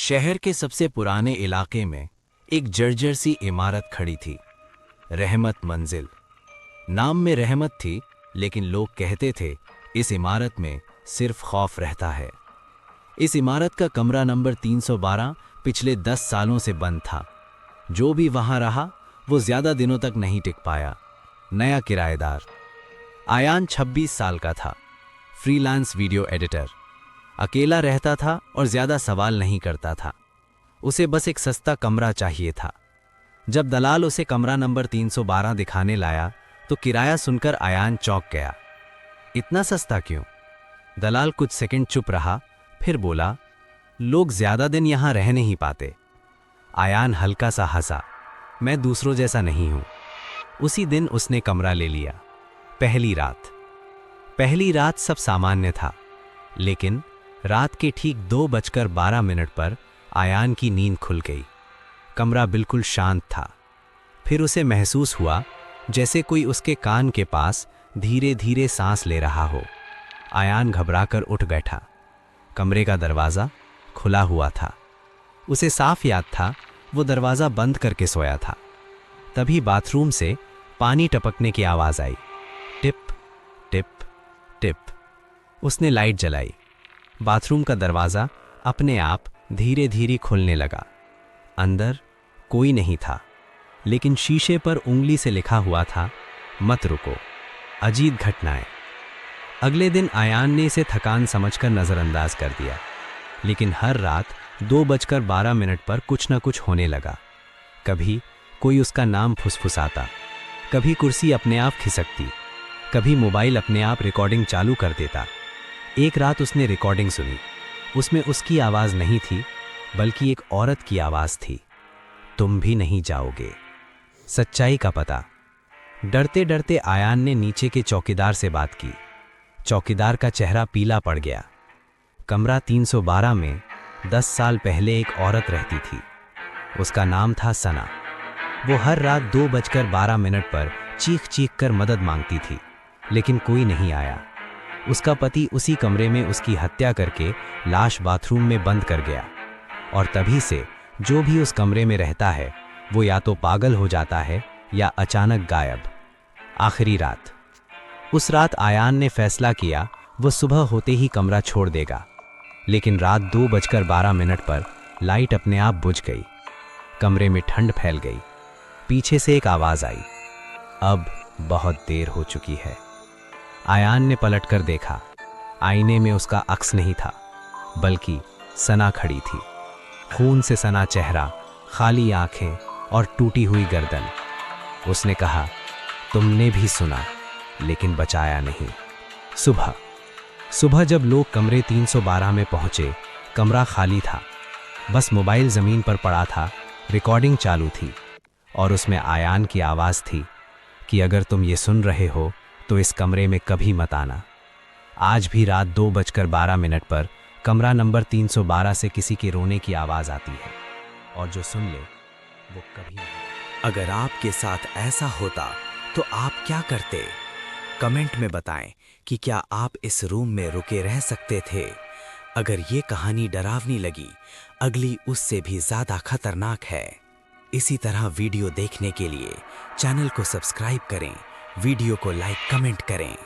शहर के सबसे पुराने इलाके में एक जर्जर सी इमारत खड़ी थी। रहमत मंजिल। नाम में रहमत थी, लेकिन लोग कहते थे इस इमारत में सिर्फ खौफ रहता है। इस इमारत का कमरा नंबर 312 पिछले 10 सालों से बंद था। जो भी वहां रहा वो ज्यादा दिनों तक नहीं टिक पाया। नया किराएदार आयान 26 साल का था, फ्रीलांस वीडियो एडिटर। अकेला रहता था और ज्यादा सवाल नहीं करता था। उसे बस एक सस्ता कमरा चाहिए था। जब दलाल उसे कमरा नंबर 312 दिखाने लाया तो किराया सुनकर आयान चौंक गया। इतना सस्ता क्यों? दलाल कुछ सेकंड चुप रहा, फिर बोला, लोग ज्यादा दिन यहां रह नहीं पाते। आयान हल्का सा हंसा, मैं दूसरों जैसा नहीं हूं। उसी दिन उसने कमरा ले लिया। पहली रात सब सामान्य था, लेकिन रात के ठीक 2:12 पर आयान की नींद खुल गई। कमरा बिल्कुल शांत था। फिर उसे महसूस हुआ जैसे कोई उसके कान के पास धीरे धीरे सांस ले रहा हो। आयान घबराकर उठ बैठा। कमरे का दरवाज़ा खुला हुआ था। उसे साफ याद था वो दरवाज़ा बंद करके सोया था। तभी बाथरूम से पानी टपकने की आवाज़ आई। टिप टिप टिप। उसने लाइट जलाई। बाथरूम का दरवाज़ा अपने आप धीरे धीरे खुलने लगा। अंदर कोई नहीं था, लेकिन शीशे पर उंगली से लिखा हुआ था, मत रुको, अजीब घटनाएं। अगले दिन आयान ने इसे थकान समझकर नज़रअंदाज कर दिया, लेकिन हर रात 2:12 पर कुछ न कुछ होने लगा। कभी कोई उसका नाम फुसफुसाता, कभी कुर्सी अपने आप खिसकती, कभी मोबाइल अपने आप रिकॉर्डिंग चालू कर देता। एक रात उसने रिकॉर्डिंग सुनी। उसमें उसकी आवाज़ नहीं थी, बल्कि एक औरत की आवाज़ थी। तुम भी नहीं जाओगे। सच्चाई का पता। डरते डरते आयान ने नीचे के चौकीदार से बात की। चौकीदार का चेहरा पीला पड़ गया। कमरा 312 में 10 साल पहले एक औरत रहती थी। उसका नाम था सना। वो हर रात 2:12 पर चीख चीख कर मदद मांगती थी, लेकिन कोई नहीं आया। उसका पति उसी कमरे में उसकी हत्या करके लाश बाथरूम में बंद कर गया, और तभी से जो भी उस कमरे में रहता है वो या तो पागल हो जाता है या अचानक गायब। आखिरी रात। उस रात आयान ने फैसला किया वो सुबह होते ही कमरा छोड़ देगा, लेकिन रात 2:12 पर लाइट अपने आप बुझ गई। कमरे में ठंड फैल गई। पीछे से एक आवाज़ आई, अब बहुत देर हो चुकी है। आयान ने पलटकर देखा। आईने में उसका अक्स नहीं था, बल्कि सना खड़ी थी। खून से सना चेहरा, खाली आंखें और टूटी हुई गर्दन। उसने कहा, तुमने भी सुना, लेकिन बचाया नहीं। सुबह जब लोग कमरे 312 में पहुंचे, कमरा खाली था। बस मोबाइल ज़मीन पर पड़ा था, रिकॉर्डिंग चालू थी, और उसमें आयान की आवाज़ थी कि अगर तुम ये सुन रहे हो तो इस कमरे में कभी मत आना। आज भी रात 2:12 पर कमरा नंबर 312 से किसी के रोने की आवाज़ आती है, और जो सुन ले वो कभी नहीं। अगर आपके साथ ऐसा होता तो आप क्या करते? कमेंट में बताएं कि क्या आप इस रूम में रुके रह सकते थे? अगर ये कहानी डरावनी लगी, अगली उससे भी ज़्यादा खतरनाक है। इसी तरह वीडियो देखने के लिए चैनल को सब्सक्राइब करें, वीडियो को लाइक कमेंट करें।